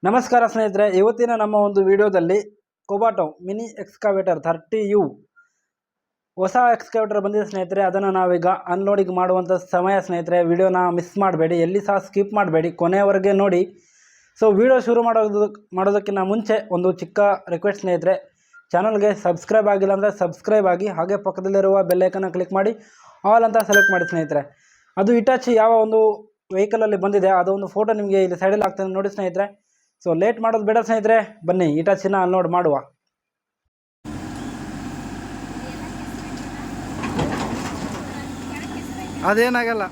ನಮಸ್ಕಾರ ಸ್ನೇಹಿತರೆ, ಇವತ್ತಿನ ನಮ್ಮ ಒಂದು ವಿಡಿಯೋದಲ್ಲಿ ಕೊಬಾಟೋ ಮಿನಿ ಎಕ್ಸ್ಕವೇಟರ್ 30U ಹೊಸ ಎಕ್ಸ್ಕವೇಟರ್ ಬಂದಿದೆ ಸ್ನೇಹಿತರೆ. ಅದನ್ನು ನಾವೀಗ ಅನ್ಲೋಡಿಂಗ್ ಮಾಡುವಂಥ ಸಮಯ ಸ್ನೇಹಿತರೆ. ವಿಡಿಯೋನ ಮಿಸ್ ಮಾಡಬೇಡಿ, ಎಲ್ಲಿ ಸಹ ಸ್ಕಿಪ್ ಮಾಡಬೇಡಿ, ಕೊನೆಯವರೆಗೆ ನೋಡಿ. ಸೊ ವಿಡಿಯೋ ಶುರು ಮಾಡೋದಕ್ಕಿಂತ ಮುಂಚೆ ಒಂದು ಚಿಕ್ಕ ರಿಕ್ವೆಸ್ಟ್ ಸ್ನೇಹಿತರೆ, ಚಾನಲ್ಗೆ ಸಬ್ಸ್ಕ್ರೈಬ್ ಆಗಿಲ್ಲ ಅಂದರೆ ಸಬ್ಸ್ಕ್ರೈಬ್ ಆಗಿ, ಹಾಗೆ ಪಕ್ಕದಲ್ಲಿರುವ ಬೆಲ್ಲೈಕನ್ನ ಕ್ಲಿಕ್ ಮಾಡಿ ಆಲ್ ಅಂತ ಸೆಲೆಕ್ಟ್ ಮಾಡಿ ಸ್ನೇಹಿತರೆ. ಅದು ಇಟಾಚಿ ಯಾವ ಒಂದು ವೆಹಿಕಲಲ್ಲಿ ಬಂದಿದೆ ಅದೊಂದು ಫೋಟೋ ನಿಮಗೆ ಇಲ್ಲಿ ಸೈಡಲ್ಲಿ ಆಗ್ತದೆ ನೋಡಿ ಸ್ನೇಹಿತರೆ. ಸೊ ಲೇಟ್ ಮಾಡೋದು ಬೇಡ ಸ್ನೇಹಿತರೆ, ಬನ್ನಿ ಇಟಾಚಿನ ಅನ್ಲೋಡ್ ಮಾಡುವ. ಅದೇನಾಗಲ್ಲ.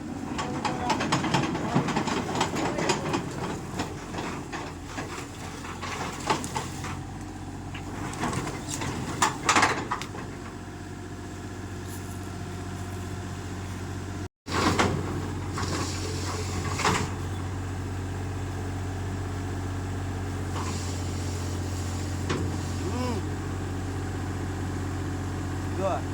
Good.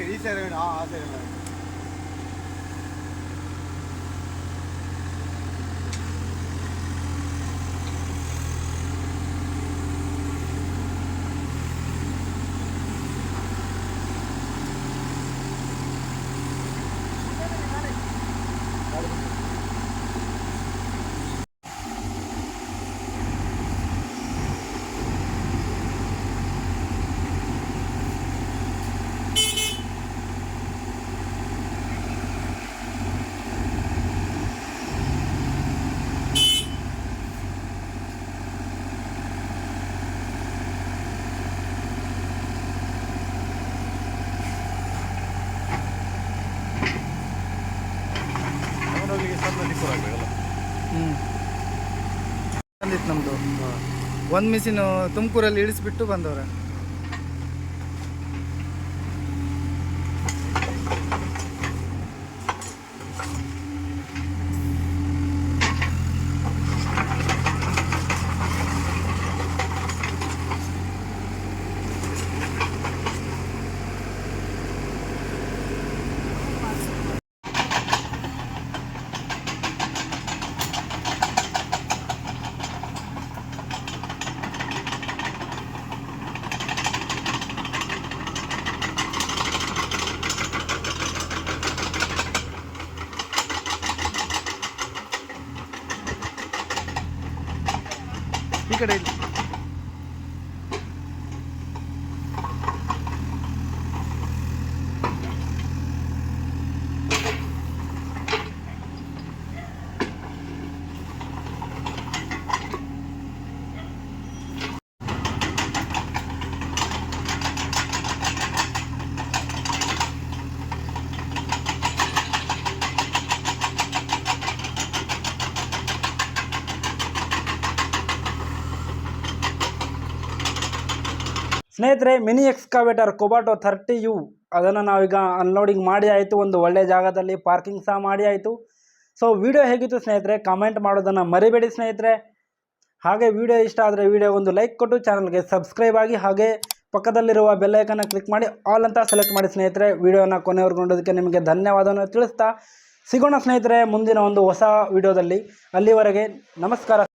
ಈ ಸೈಡ್ ಆ ಸೈಡ್ ಬಂದಿತ್ತು ನಮ್ಮದು. ಒಂದು ಮಿಷಿನು ತುಮಕೂರಲ್ಲಿ ಇಳಿಸ್ಬಿಟ್ಟು ಬಂದವ್ರೆ. ಈ ಕಡೆ ಇಲ್ಲಿ ಸ್ನೇಹಿತರೆ, ಮಿನಿ ಎಕ್ಸ್ಕವೇಟರ್ ಕೊಬಾಟೋ 30U ಅದನ್ನು ನಾವೀಗ ಅನ್ಲೋಡಿಂಗ್ ಮಾಡಿ ಆಯಿತು. ಒಂದು ಒಳ್ಳೆಯ ಜಾಗದಲ್ಲಿ ಪಾರ್ಕಿಂಗ್ ಸಹ ಮಾಡಿ ಆಯಿತು. ಸೊ ವಿಡಿಯೋ ಹೇಗಿತ್ತು ಸ್ನೇಹಿತರೆ ಕಾಮೆಂಟ್ ಮಾಡೋದನ್ನು ಮರಿಬೇಡಿ ಸ್ನೇಹಿತರೆ. ಹಾಗೆ ವಿಡಿಯೋ ಇಷ್ಟ ಆದರೆ ವಿಡಿಯೋ ಒಂದು ಲೈಕ್ ಕೊಟ್ಟು ಚಾನಲ್ಗೆ ಸಬ್ಸ್ಕ್ರೈಬ್ ಆಗಿ, ಹಾಗೆ ಪಕ್ಕದಲ್ಲಿರುವ ಬೆಲ್ಲೈಕನ್ನ ಕ್ಲಿಕ್ ಮಾಡಿ ಆಲ್ ಅಂತ ಸೆಲೆಕ್ಟ್ ಮಾಡಿ ಸ್ನೇಹಿತರೆ. ವಿಡಿಯೋನ ಕೊನೆವರೆಗೂ ನೋಡೋದಕ್ಕೆ ನಿಮಗೆ ಧನ್ಯವಾದವನ್ನು ತಿಳಿಸ್ತಾ ಸಿಗೋಣ ಸ್ನೇಹಿತರೆ ಮುಂದಿನ ಒಂದು ಹೊಸ ವಿಡಿಯೋದಲ್ಲಿ. ಅಲ್ಲಿವರೆಗೆ ನಮಸ್ಕಾರ.